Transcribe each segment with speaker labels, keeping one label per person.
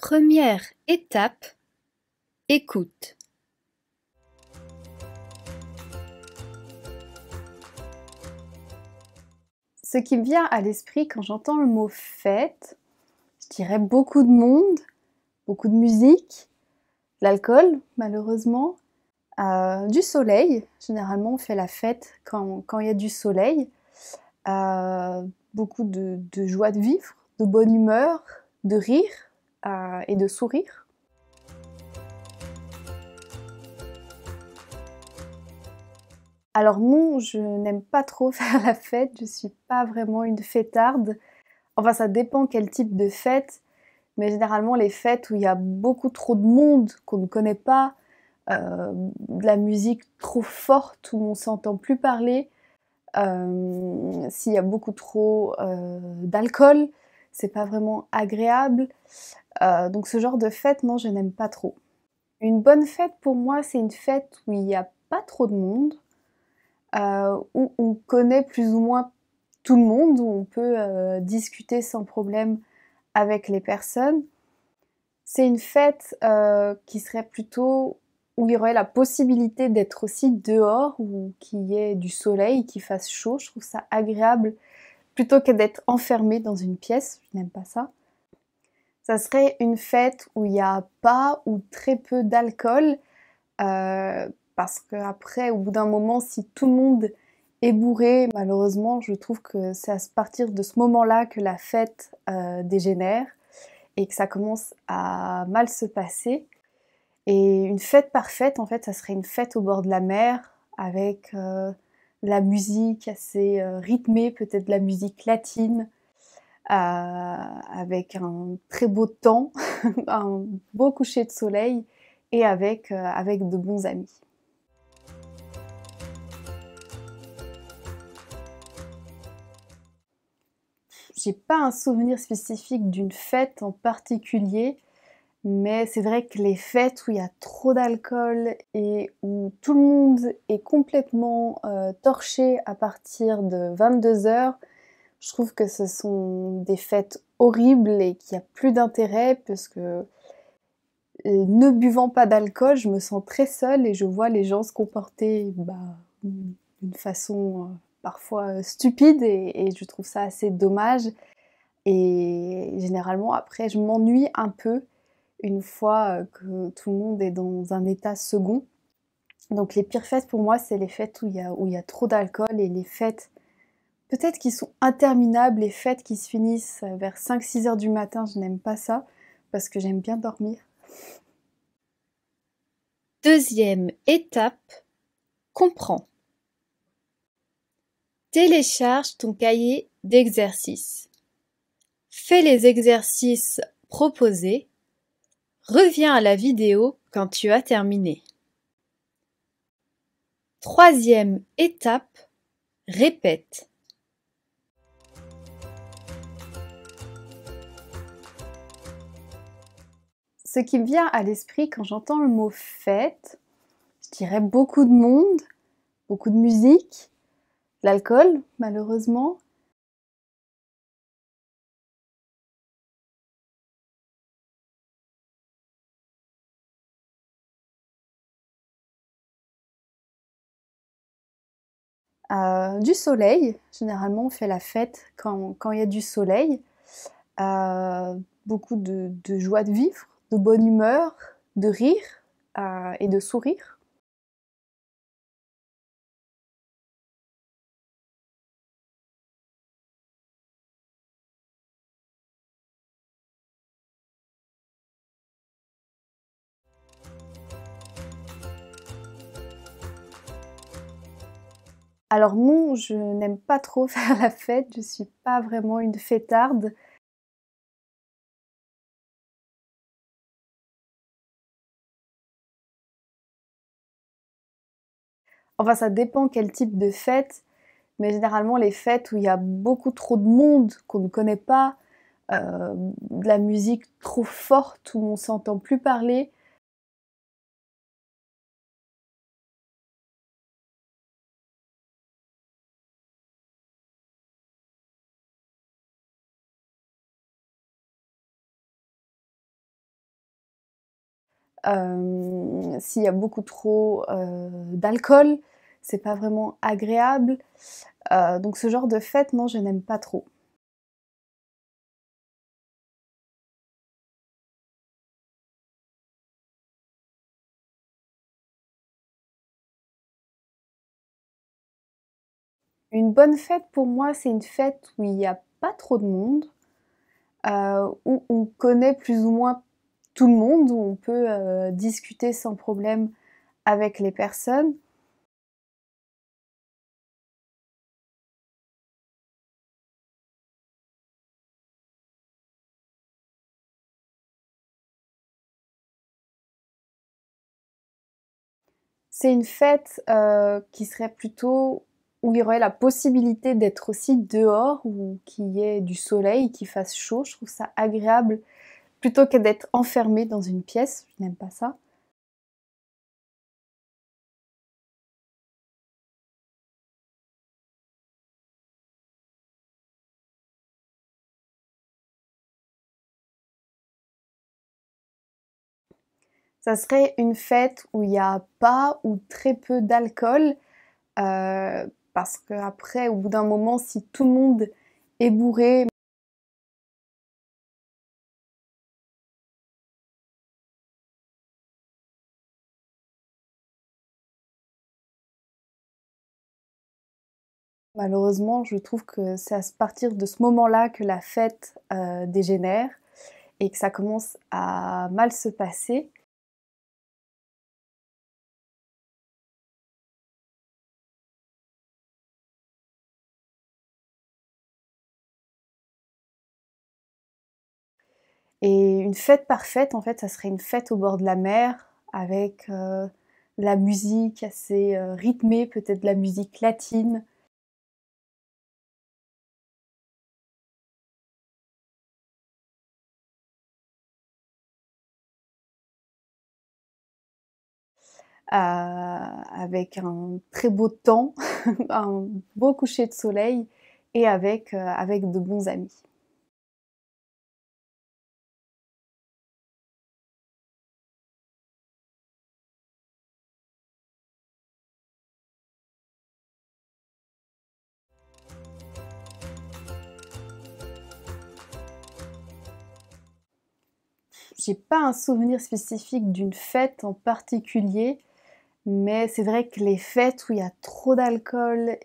Speaker 1: Première étape, écoute.
Speaker 2: Ce qui me vient à l'esprit quand j'entends le mot fête, je dirais beaucoup de monde, beaucoup de musique, l'alcool malheureusement, du soleil. Généralement on fait la fête quand il y a du soleil, beaucoup de joie de vivre, de bonne humeur, de rire et de sourire. Alors non, je n'aime pas trop faire la fête, je suis pas vraiment une fêtarde. Enfin, ça dépend quel type de fête, mais généralement les fêtes où il y a beaucoup trop de monde qu'on ne connaît pas, de la musique trop forte où on s'entend plus parler, s'il y a beaucoup trop d'alcool, c'est pas vraiment agréable. Donc ce genre de fête, non, je n'aime pas trop. Une bonne fête pour moi, c'est une fête où il n'y a pas trop de monde, où on connaît plus ou moins tout le monde, où on peut discuter sans problème avec les personnes. C'est une fête qui serait plutôt où il y aurait la possibilité d'être aussi dehors, ou qu'il y ait du soleil, qu'il fasse chaud. Je trouve ça agréable plutôt que d'être enfermé dans une pièce. Je n'aime pas ça. Ça serait une fête où il n'y a pas ou très peu d'alcool, parce qu'après, au bout d'un moment, si tout le monde est bourré, malheureusement, je trouve que c'est à partir de ce moment-là que la fête dégénère et que ça commence à mal se passer. Et une fête parfaite, en fait, ça serait une fête au bord de la mer, avec de la musique assez rythmée, peut-être de la musique latine, avec un très beau temps, un beau coucher de soleil, et avec de bons amis. J'ai pas un souvenir spécifique d'une fête en particulier, mais c'est vrai que les fêtes où il y a trop d'alcool et où tout le monde est complètement torché à partir de 22h, je trouve que ce sont des fêtes horribles et qu'il n'y a plus d'intérêt, parce que ne buvant pas d'alcool, je me sens très seule et je vois les gens se comporter d'une façon parfois stupide, et je trouve ça assez dommage. Et généralement après je m'ennuie un peu une fois que tout le monde est dans un état second. Donc les pires fêtes pour moi, c'est les fêtes où il y a trop d'alcool, et les fêtes peut-être qui sont interminables, les fêtes qui se finissent vers 5-6 heures du matin, je n'aime pas ça parce que j'aime bien dormir.
Speaker 1: Deuxième étape, comprends. Télécharge ton cahier d'exercices. Fais les exercices proposés. Reviens à la vidéo quand tu as terminé. Troisième étape, répète.
Speaker 2: Ce qui me vient à l'esprit quand j'entends le mot fête, je dirais beaucoup de monde, beaucoup de musique, l'alcool malheureusement. Du soleil, généralement on fait la fête quand il y a du soleil, beaucoup de joie de vivre, de bonne humeur, de rire et de sourire. Alors non, je n'aime pas trop faire la fête, je suis pas vraiment une fêtarde. Enfin, ça dépend quel type de fête, mais généralement les fêtes où il y a beaucoup trop de monde qu'on ne connaît pas, de la musique trop forte où on s'entend plus parler, S'il y a beaucoup trop d'alcool, c'est pas vraiment agréable. Donc ce genre de fête, non, je n'aime pas trop. Une bonne fête pour moi, c'est une fête où il y a pas trop de monde, où on connaît plus ou moins tout le monde, où on peut, discuter sans problème avec les personnes. C'est une fête, qui serait plutôt où il y aurait la possibilité d'être aussi dehors, ou qu'il y ait du soleil, qu'il fasse chaud. Je trouve ça agréable plutôt que d'être enfermée dans une pièce, je n'aime pas ça. Ça serait une fête où il y a pas ou très peu d'alcool, parce qu'après, au bout d'un moment, si tout le monde est bourré, malheureusement, je trouve que c'est à partir de ce moment-là que la fête, dégénère et que ça commence à mal se passer. Et une fête parfaite, en fait, ça serait une fête au bord de la mer avec, de la musique assez, rythmée, peut-être de la musique latine. Avec un très beau temps, un beau coucher de soleil et avec de bons amis. J'ai pas un souvenir spécifique d'une fête en particulier, mais c'est vrai que les fêtes où il y a trop d'alcool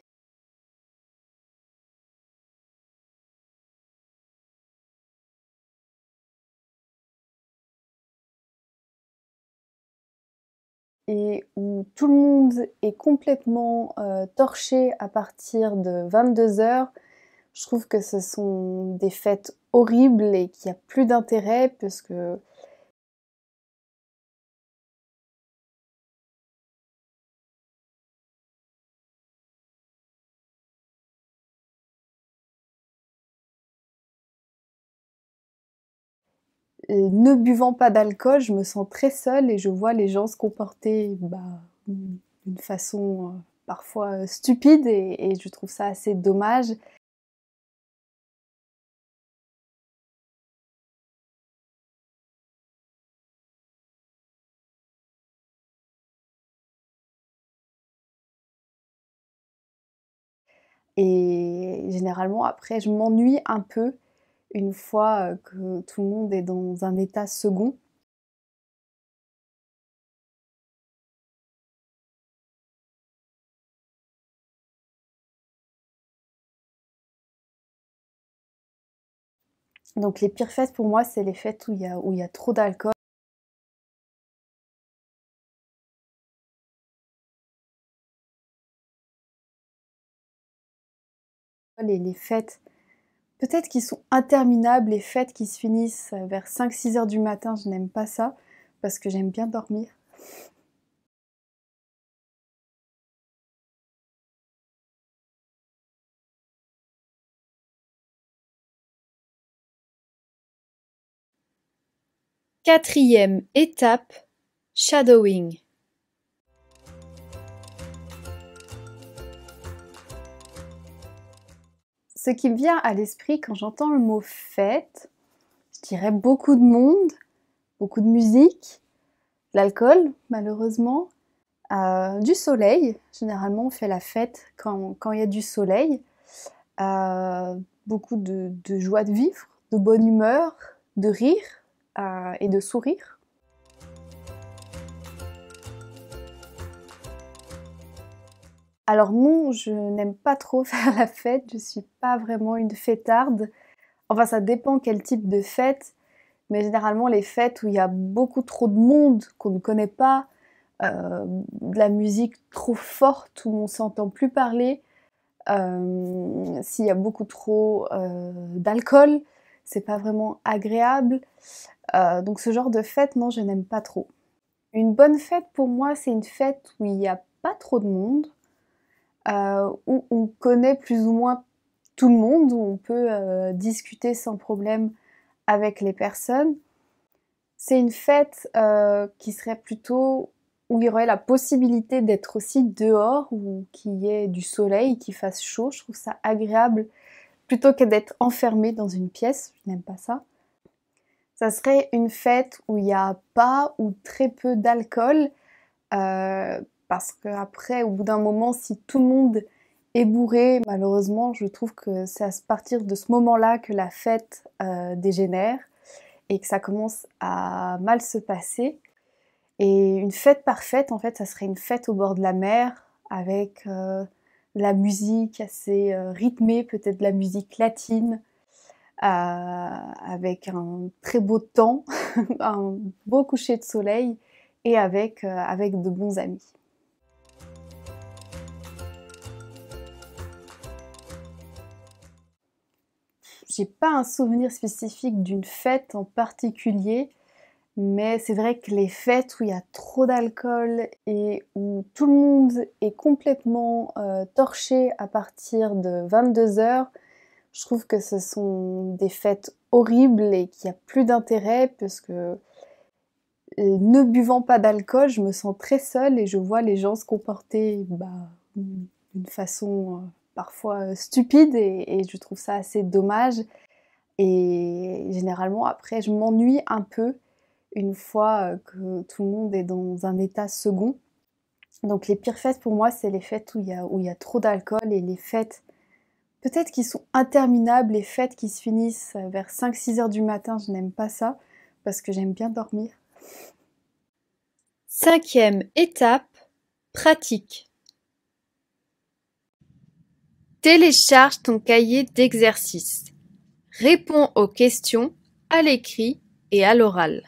Speaker 2: et où tout le monde est complètement, torché à partir de 22 heures, je trouve que ce sont des fêtes horribles et qu'il y a plus d'intérêt parce que ne buvant pas d'alcool, je me sens très seule et je vois les gens se comporter, d'une façon, parfois, stupide et je trouve ça assez dommage. Et généralement après je m'ennuie un peu une fois, que tout le monde est dans un état second. Donc les pires fêtes pour moi, c'est les fêtes où il y a trop d'alcool et les fêtes peut-être qui sont interminables, les fêtes qui se finissent, vers 5-6 heures du matin, je n'aime pas ça, parce que j'aime bien dormir.
Speaker 1: 4e étape, shadowing.
Speaker 2: Ce qui me vient à l'esprit quand j'entends le mot fête, je dirais beaucoup de monde, beaucoup de musique, l'alcool, malheureusement, du soleil. Généralement, on fait la fête quand il y a du soleil. Beaucoup de joie de vivre, de bonne humeur, de rire et de sourire. Alors non, je n'aime pas trop faire la fête, je suis pas vraiment une fêtarde. Enfin, ça dépend quel type de fête, mais généralement les fêtes où il y a beaucoup trop de monde qu'on ne connaît pas, de la musique trop forte où on s'entend plus parler, s'il y a beaucoup trop d'alcool, c'est pas vraiment agréable. Donc ce genre de fête, non, je n'aime pas trop. Une bonne fête pour moi, c'est une fête où il n'y a pas trop de monde, où on connaît plus ou moins tout le monde, où on peut discuter sans problème avec les personnes. C'est une fête qui serait plutôt où il y aurait la possibilité d'être aussi dehors, ou qu'il y ait du soleil, qu'il fasse chaud. Je trouve ça agréable plutôt que d'être enfermé dans une pièce. Je n'aime pas ça. Ça serait une fête où il n'y a pas ou très peu d'alcool, parce qu'après, au bout d'un moment, si tout le monde est bourré, malheureusement, je trouve que c'est à partir de ce moment-là que la fête dégénère et que ça commence à mal se passer. Et une fête parfaite, en fait, ça serait une fête au bord de la mer, avec de la musique assez rythmée, peut-être de la musique latine, avec un très beau temps, un beau coucher de soleil, et avec de bons amis. J'ai pas un souvenir spécifique d'une fête en particulier, mais c'est vrai que les fêtes où il y a trop d'alcool et où tout le monde est complètement torché à partir de 22h, je trouve que ce sont des fêtes horribles et qu'il n'y a plus d'intérêt, parce que ne buvant pas d'alcool, je me sens très seule et je vois les gens se comporter d'une façon parfois stupide, et je trouve ça assez dommage. Et généralement, après, je m'ennuie un peu une fois que tout le monde est dans un état second. Donc les pires fêtes pour moi, c'est les fêtes où il y a trop d'alcool, et les fêtes peut-être qui sont interminables, les fêtes qui se finissent vers 5-6 heures du matin, je n'aime pas ça parce que j'aime bien dormir.
Speaker 1: 5e étape, pratique. Télécharge ton cahier d'exercices. Réponds aux questions à l'écrit et à l'oral.